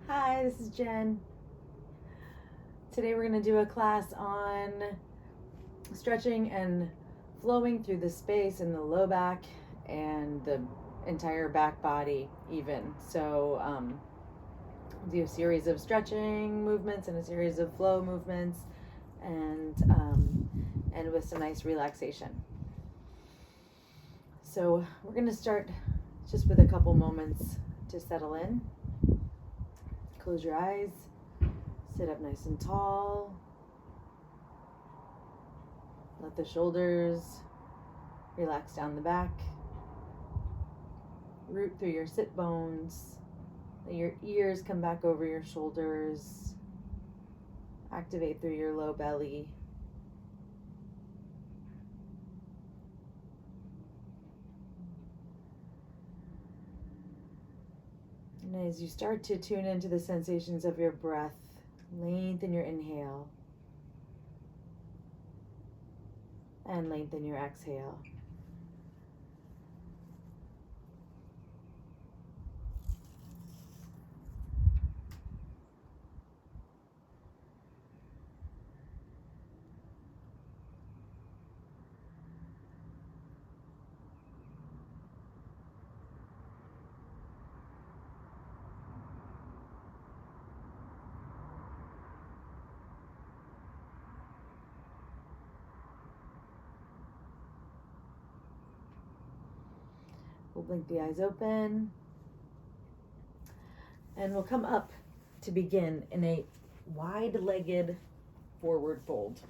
Hi, this is Jen. Today we're going to do a class on stretching and flowing through the space in the low back and the entire back body even. So do a series of stretching movements and a series of flow movements and with some nice relaxation. So we're going to start just with a couple moments to settle in. Close your eyes, sit up nice and tall. Let the shoulders relax down the back. Root through your sit bones. Let your ears come back over your shoulders. Activate through your low belly. And as you start to tune into the sensations of your breath, lengthen your inhale and lengthen your exhale. We'll blink the eyes open. And we'll come up to begin in a wide-legged forward fold.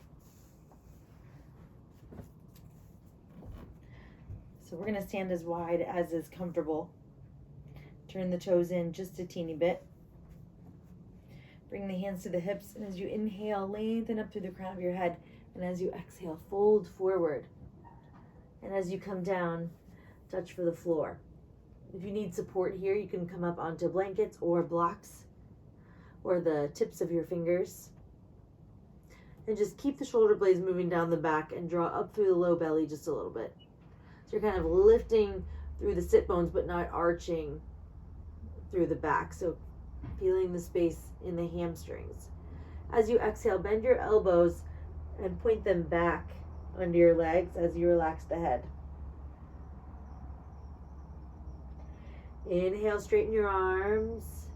So we're going to stand as wide as is comfortable. Turn the toes in just a teeny bit. Bring the hands to the hips, and as you inhale, lengthen up through the crown of your head. And as you exhale, fold forward. And as you come down, touch for the floor. If you need support here, you can come up onto blankets or blocks or the tips of your fingers. And just keep the shoulder blades moving down the back and draw up through the low belly just a little bit. So you're kind of lifting through the sit bones but not arching through the back. So feeling the space in the hamstrings. As you exhale, bend your elbows and point them back under your legs as you relax the head. Inhale, straighten your arms.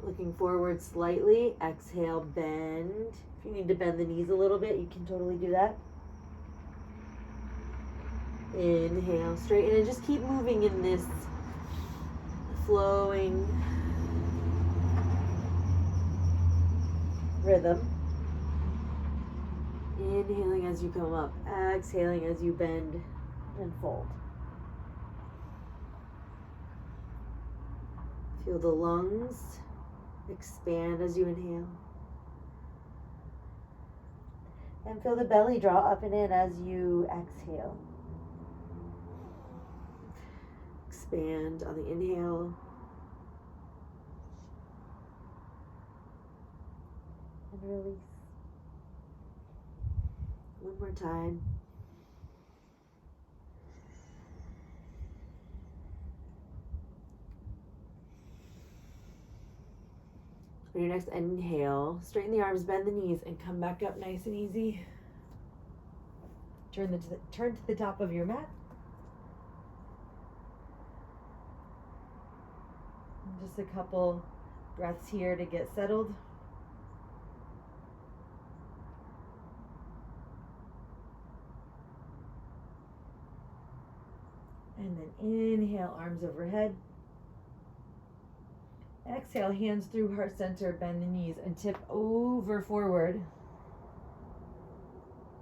Looking forward slightly. Exhale, bend. If you need to bend the knees a little bit, you can totally do that. Inhale, straighten, and just keep moving in this flowing rhythm. Inhaling as you come up. Exhaling as you bend and fold. Feel the lungs expand as you inhale. And feel the belly draw up and in as you exhale. Expand on the inhale. And release. One more time. On your next inhale, straighten the arms, bend the knees, and come back up nice and easy. Turn to the top of your mat. And just a couple breaths here to get settled. And then inhale, arms overhead. Exhale, hands through heart center, bend the knees, and tip over forward.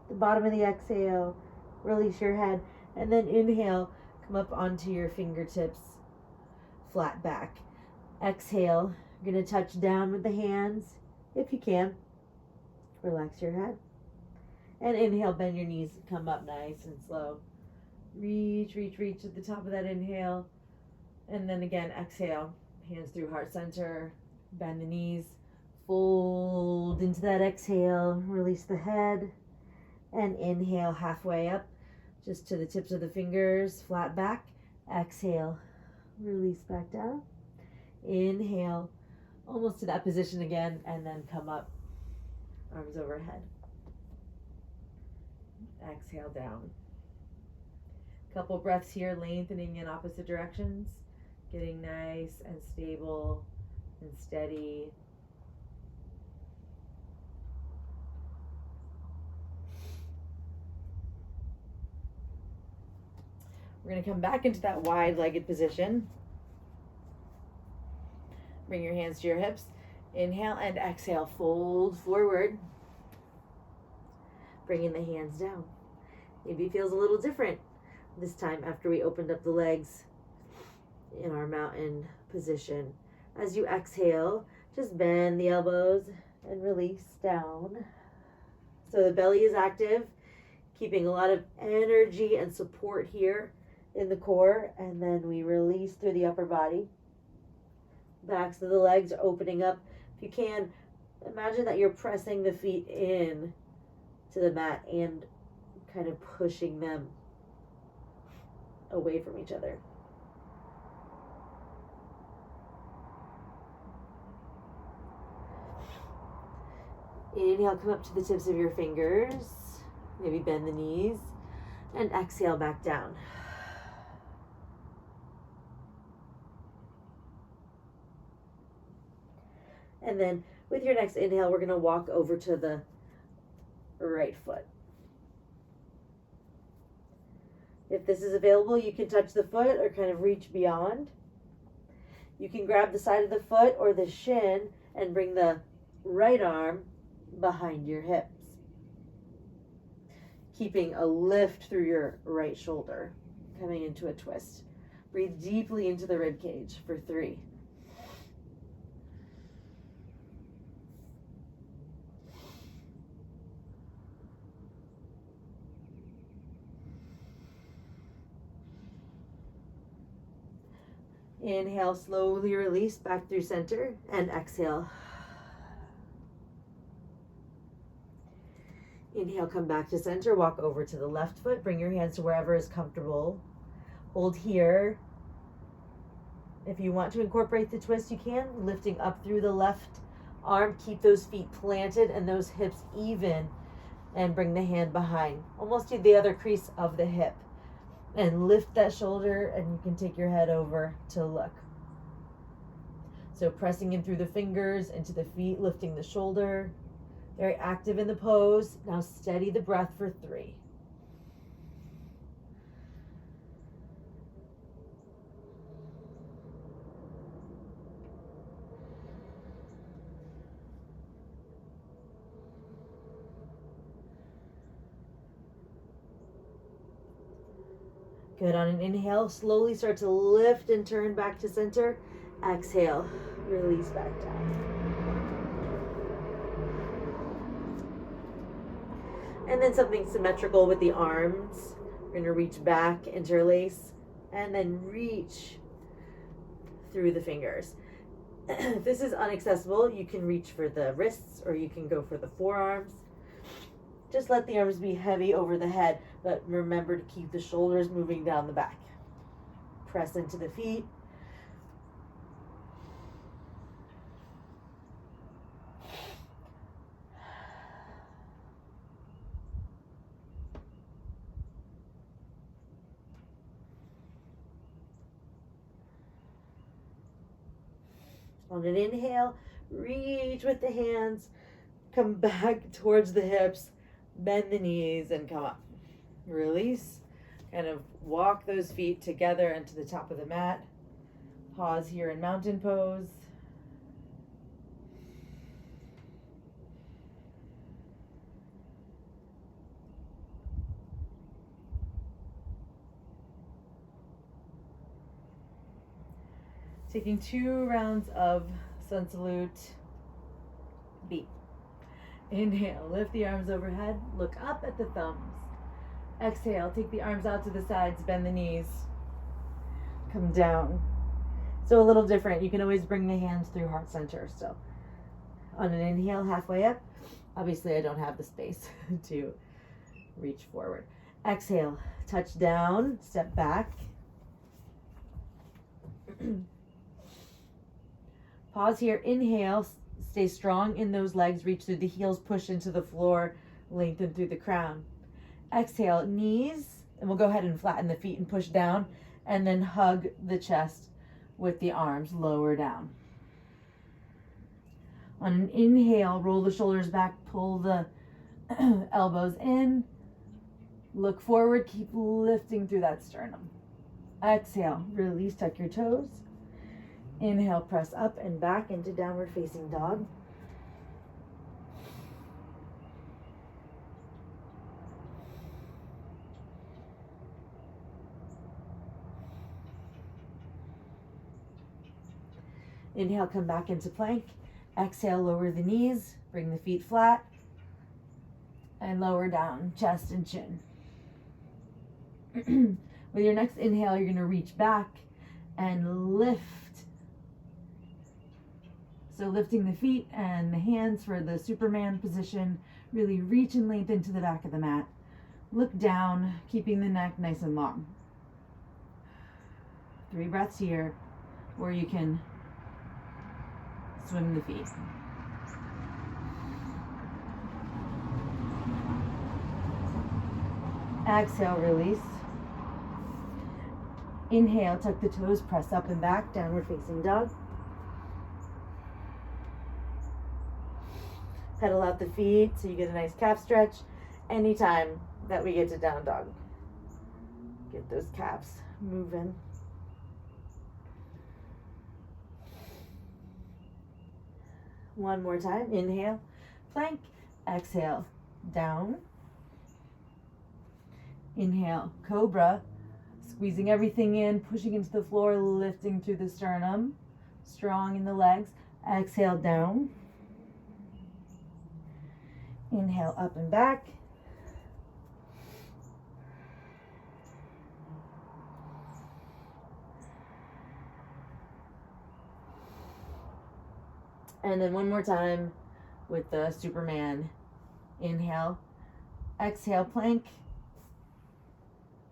The bottom of the exhale, release your head, and then inhale, come up onto your fingertips, flat back. Exhale, you're going to touch down with the hands, if you can. Relax your head. And inhale, bend your knees, come up nice and slow. Reach, reach, reach at the top of that inhale. And then again, exhale. Hands through heart center, bend the knees, fold into that exhale, release the head, and inhale halfway up, just to the tips of the fingers, flat back. Exhale, release back down. Inhale, almost to that position again, and then come up, arms overhead. Exhale down. Couple breaths here, lengthening in opposite directions, getting nice and stable and steady. We're going to come back into that wide-legged position. Bring your hands to your hips. Inhale and exhale, fold forward. Bringing the hands down. Maybe it feels a little different this time after we opened up the legs in our mountain position. As you exhale, just bend the elbows and release down. So the belly is active, keeping a lot of energy and support here in the core, and then we release through the upper body. Backs of the legs are opening up. If you can, imagine that you're pressing the feet in to the mat and kind of pushing them away from each other. Inhale, come up to the tips of your fingers. Maybe bend the knees. And exhale back down. And then with your next inhale, we're going to walk over to the right foot. If this is available, you can touch the foot or kind of reach beyond. You can grab the side of the foot or the shin and bring the right arm behind your hips, keeping a lift through your right shoulder, coming into a twist. Breathe deeply into the rib cage for 3. Inhale, slowly release back through center, and exhale. Inhale, come back to center, walk over to the left foot, bring your hands to wherever is comfortable. Hold here. If you want to incorporate the twist, you can, lifting up through the left arm, keep those feet planted and those hips even, and bring the hand behind, almost to the other crease of the hip. And lift that shoulder, and you can take your head over to look. So pressing in through the fingers, into the feet, lifting the shoulder. Very active in the pose. Now steady the breath for 3. Good. On an inhale, slowly start to lift and turn back to center. Exhale, release back down. And then something symmetrical with the arms. We're going to reach back, interlace, and then reach through the fingers. If this is inaccessible, you can reach for the wrists or you can go for the forearms. Just let the arms be heavy over the head, but remember to keep the shoulders moving down the back. Press into the feet. On an inhale, reach with the hands, come back towards the hips, bend the knees and come up. Release, kind of walk those feet together into the top of the mat. Pause here in mountain pose. Taking 2 rounds of sun salute. B. Inhale, lift the arms overhead, look up at the thumbs. Exhale, take the arms out to the sides, bend the knees. Come down. So a little different. You can always bring the hands through heart center still. On an inhale, halfway up. Obviously, I don't have the space to reach forward. Exhale, touch down, step back. Pause here. Inhale. Stay strong in those legs. Reach through the heels. Push into the floor. Lengthen through the crown. Exhale. Knees. And we'll go ahead and flatten the feet and push down. And then hug the chest with the arms. Lower down. On an inhale, roll the shoulders back. Pull the elbows in. Look forward. Keep lifting through that sternum. Exhale. Release. Tuck your toes. Inhale, press up and back into downward facing dog. Inhale, come back into plank. Exhale, lower the knees, bring the feet flat, and lower down, chest and chin. With your next inhale, you're going to reach back and lift. So lifting the feet and the hands for the Superman position. Really reach and lengthen to the back of the mat. Look down, keeping the neck nice and long. 3 breaths here, or you can swim the feet. Exhale, release. Inhale, tuck the toes, press up and back, downward facing dog. Pedal out the feet so you get a nice calf stretch anytime that we get to down dog. Get those calves moving. One more time. Inhale, plank. Exhale, down. Inhale, cobra. Squeezing everything in, pushing into the floor, lifting through the sternum. Strong in the legs. Exhale, down. Inhale, up and back. And then one more time with the Superman. Inhale, exhale, plank,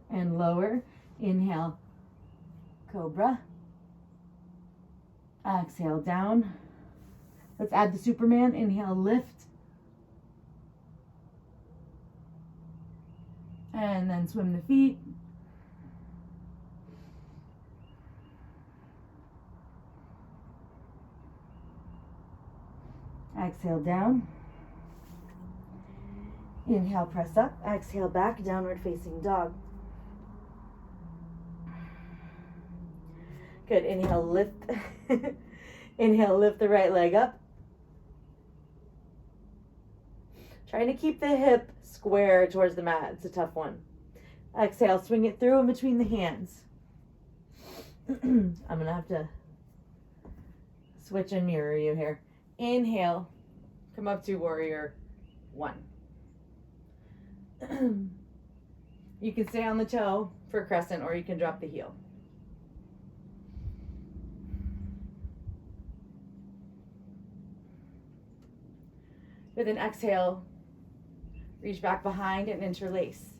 and lower. Inhale, cobra. Exhale, down. Let's add the Superman. Inhale, lift. And then swim the feet. Exhale, down. Inhale, press up. Exhale, back, downward facing dog. Good. Inhale, lift. Inhale, lift the right leg up. Trying to keep the hip square towards the mat. It's a tough one. Exhale, swing it through in between the hands. I'm going to have to switch and mirror you here. Inhale, come up to warrior 1. You can stay on the toe for crescent, or you can drop the heel. With an exhale, reach back behind and interlace.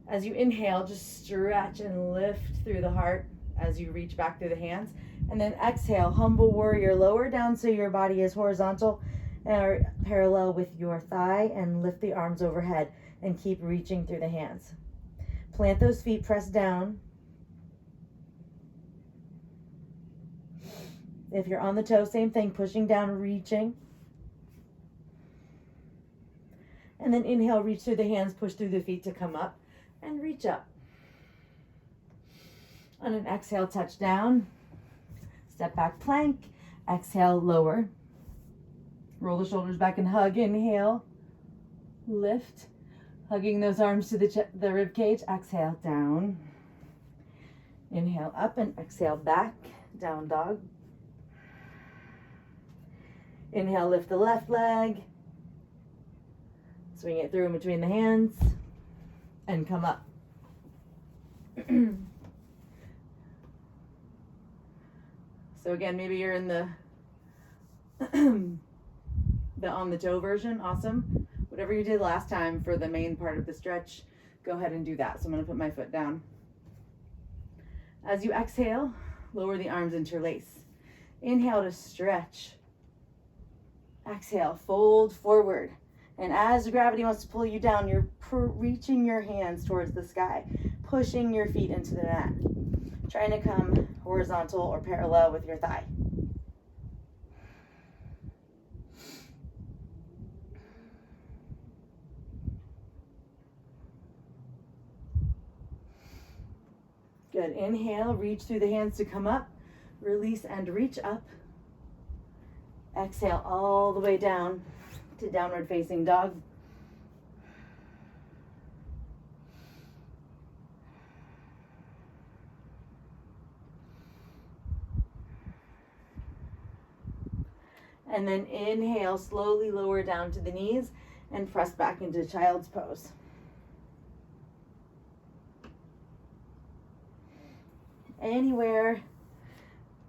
As you inhale, just stretch and lift through the heart as you reach back through the hands. And then exhale, humble warrior, lower down so your body is horizontal or parallel with your thigh, and lift the arms overhead and keep reaching through the hands. Plant those feet, press down. If you're on the toe, same thing, pushing down, reaching. And then inhale, reach through the hands, push through the feet to come up and reach up. On an exhale, touch down. Step back, plank. Exhale, lower. Roll the shoulders back and hug. Inhale, lift. Hugging those arms to the rib cage. Exhale, down. Inhale, up, and exhale, back. Down dog. Inhale, lift the left leg. Swing it through in between the hands and come up. So again, maybe you're in the on the toe version. Awesome. Whatever you did last time for the main part of the stretch, go ahead and do that. So I'm going to put my foot down. As you exhale, lower the arms, interlace. Inhale to stretch. Exhale, fold forward. And as gravity wants to pull you down, you're reaching your hands towards the sky, pushing your feet into the mat, trying to come horizontal or parallel with your thigh. Good. Inhale, reach through the hands to come up. Release and reach up. Exhale all the way down to downward facing dog. And then inhale, slowly lower down to the knees and press back into child's pose. Anywhere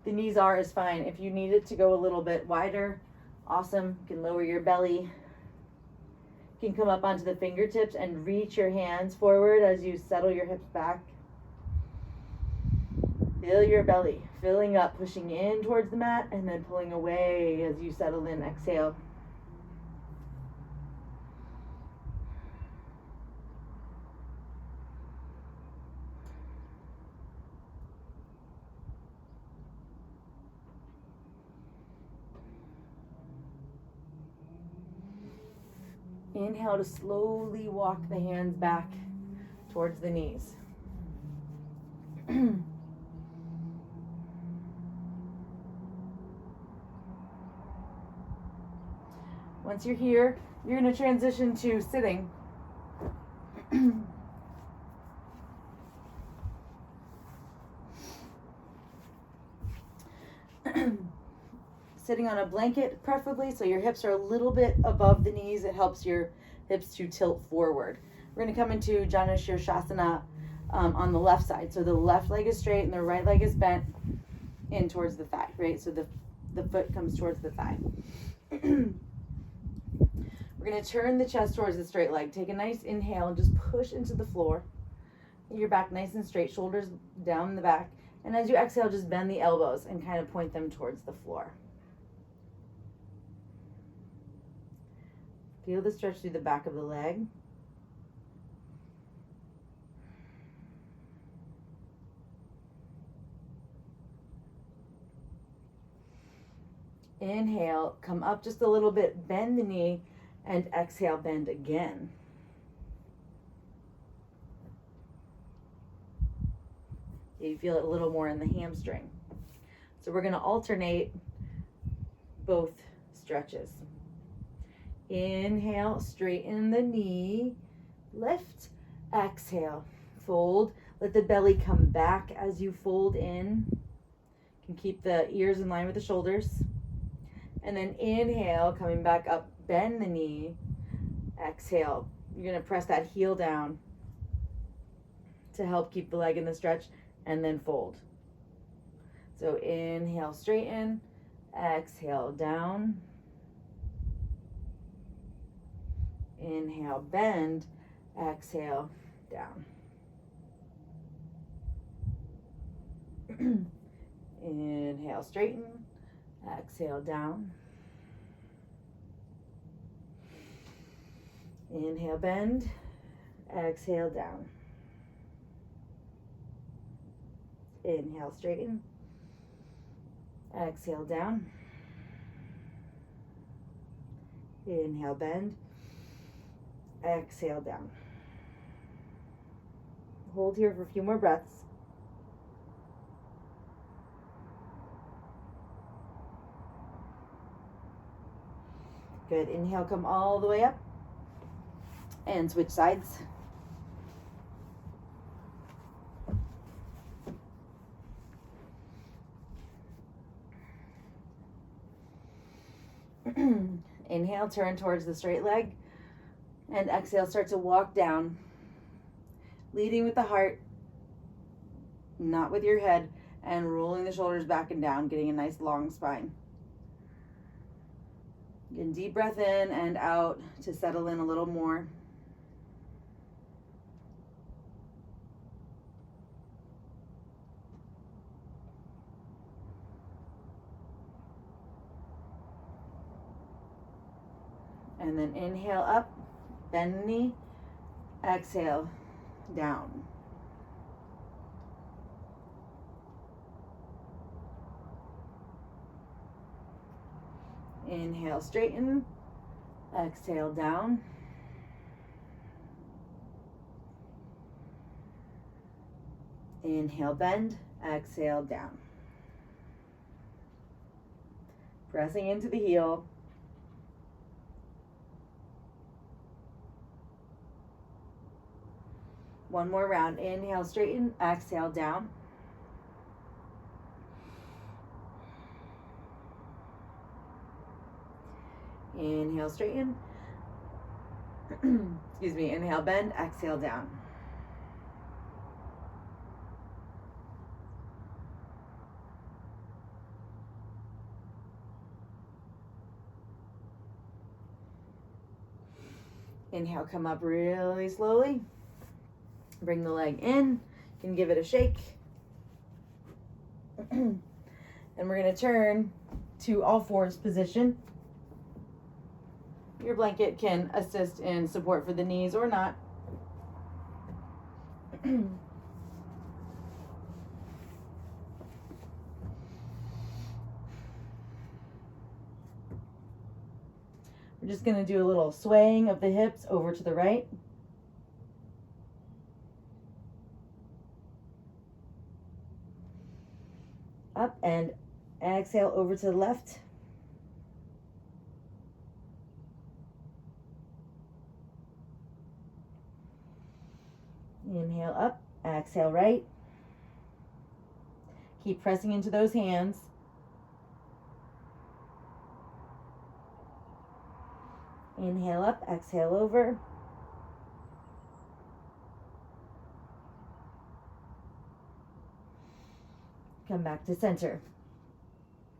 the knees are is fine. If you need it to go a little bit wider, awesome. You can lower your belly. You can come up onto the fingertips and reach your hands forward as you settle your hips back. Feel your belly filling up, pushing in towards the mat, and then pulling away as you settle in. Exhale. Inhale to slowly walk the hands back towards the knees. Once you're here, you're going to transition to sitting. Sitting on a blanket, preferably, so your hips are a little bit above the knees. It helps your hips to tilt forward. We're going to come into Janu Shirshasana on the left side. So the left leg is straight and the right leg is bent in towards the thigh, right? So the foot comes towards the thigh. We're going to turn the chest towards the straight leg. Take a nice inhale and just push into the floor. Get your back nice and straight, shoulders down the back. And as you exhale, just bend the elbows and kind of point them towards the floor. Feel the stretch through the back of the leg. Inhale, come up just a little bit, bend the knee, and exhale, bend again. You feel it a little more in the hamstring. So we're going to alternate both stretches. Inhale, straighten the knee, lift, exhale, fold. Let the belly come back as you fold in. You can keep the ears in line with the shoulders. And then inhale, coming back up, bend the knee, exhale. You're going to press that heel down to help keep the leg in the stretch, and then fold. So inhale, straighten, exhale, down. Inhale, bend, exhale, down. Inhale, straighten, exhale, down. Inhale, bend, exhale, down. Inhale, straighten, exhale, down. Inhale, bend, exhale, down. Hold here for a few more breaths. Good. Inhale, come all the way up and switch sides. Inhale, turn towards the straight leg, and exhale, start to walk down, leading with the heart, not with your head, and rolling the shoulders back and down, getting a nice long spine. Again, deep breath in and out to settle in a little more. And then inhale up, bend the knee, exhale, down. Inhale, straighten, exhale, down. Inhale, bend, exhale, down. Pressing into the heel. One more round. Inhale, straighten, exhale, down. Inhale, straighten. Excuse me. Inhale, bend, exhale, down. Inhale, come up really slowly. Bring the leg in. You can give it a shake. And we're going to turn to all fours position. Your blanket can assist in support for the knees or not. We're just going to do a little swaying of the hips over to the right. Up and exhale over to the left. Inhale up, exhale right. Keep pressing into those hands. Inhale up, exhale over. Come back to center.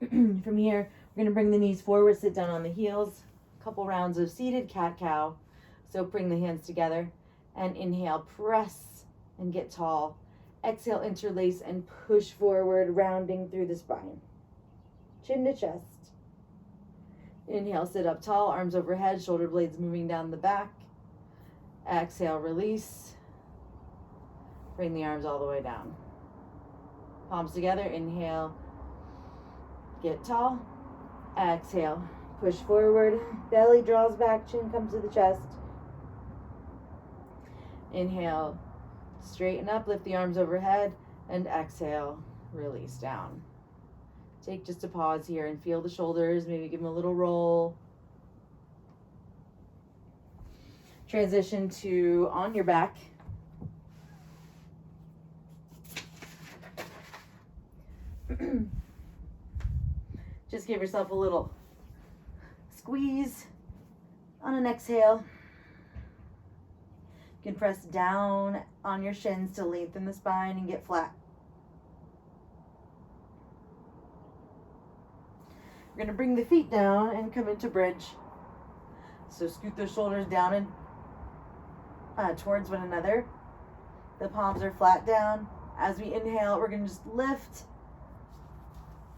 From here, we're going to bring the knees forward, sit down on the heels. A couple rounds of seated cat-cow. So bring the hands together and inhale, press and get tall. Exhale, interlace and push forward, rounding through the spine. Chin to chest. Inhale, sit up tall, arms overhead, shoulder blades moving down the back. Exhale, release. Bring the arms all the way down. Palms together, inhale, get tall. Exhale, push forward, belly draws back, chin comes to the chest. Inhale, straighten up, lift the arms overhead, and exhale, release down. Take just a pause here and feel the shoulders, maybe give them a little roll. Transition to on your back. Just give yourself a little squeeze on an exhale. You can press down on your shins to lengthen the spine and get flat. We're going to bring the feet down and come into bridge. So scoot those shoulders down and towards one another. The palms are flat down. As we inhale, we're going to just lift.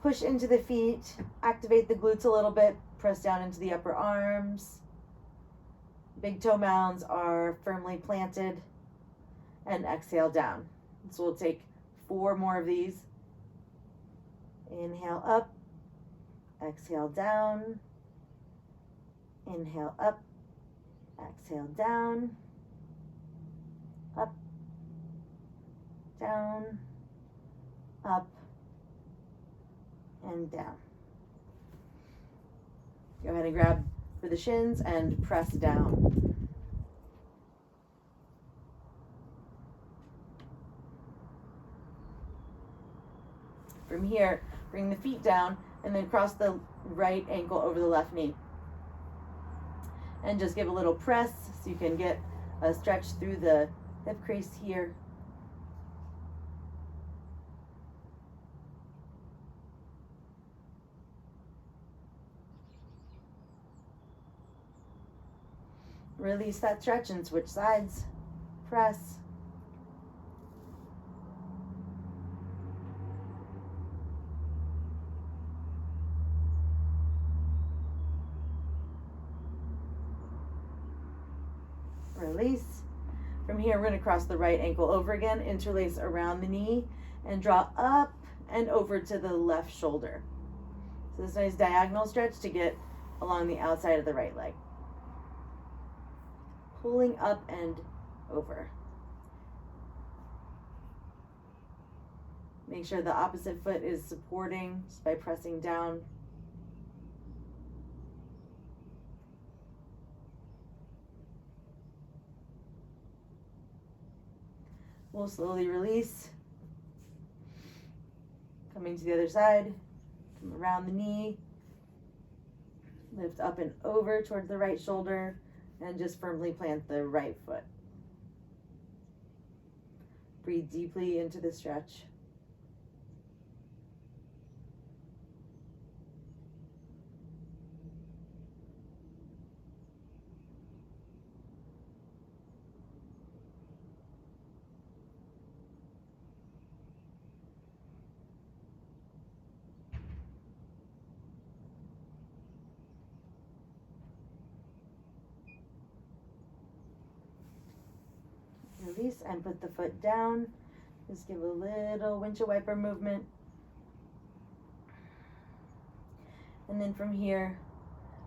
Push into the feet, activate the glutes a little bit, press down into the upper arms. Big toe mounds are firmly planted, and exhale down. So we'll take 4 more of these. Inhale up, exhale down, inhale up, exhale down, up, down, up, and down. Go ahead and grab for the shins and press down. From here, bring the feet down and then cross the right ankle over the left knee. And just give a little press so you can get a stretch through the hip crease here. Release that stretch and switch sides. Press. Release. From here, we're going to cross the right ankle over again, interlace around the knee, and draw up and over to the left shoulder. So this nice diagonal stretch to get along the outside of the right leg. Pulling up and over. Make sure the opposite foot is supporting just by pressing down. We'll slowly release. Coming to the other side, come around the knee, lift up and over towards the right shoulder, and just firmly plant the right foot. Breathe deeply into the stretch. Release and put the foot down. Just give a little windshield wiper movement. And then from here,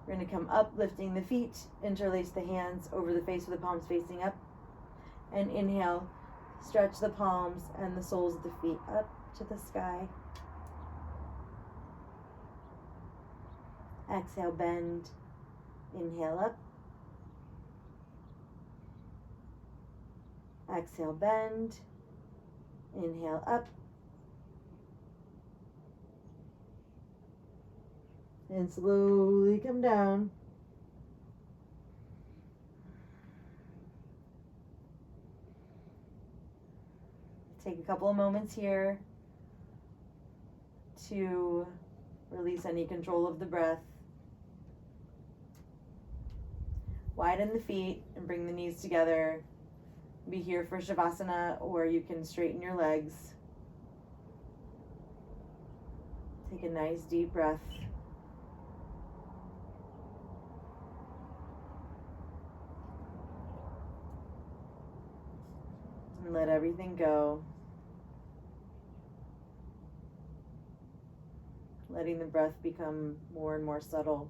we're going to come up, lifting the feet, interlace the hands over the face with the palms facing up. And inhale, stretch the palms and the soles of the feet up to the sky. Exhale, bend. Inhale up. Exhale, bend. Inhale up. And slowly come down. Take a couple of moments here to release any control of the breath. Widen the feet and bring the knees together. Be here for Shavasana, or you can straighten your legs. Take a nice deep breath. And let everything go. Letting the breath become more and more subtle.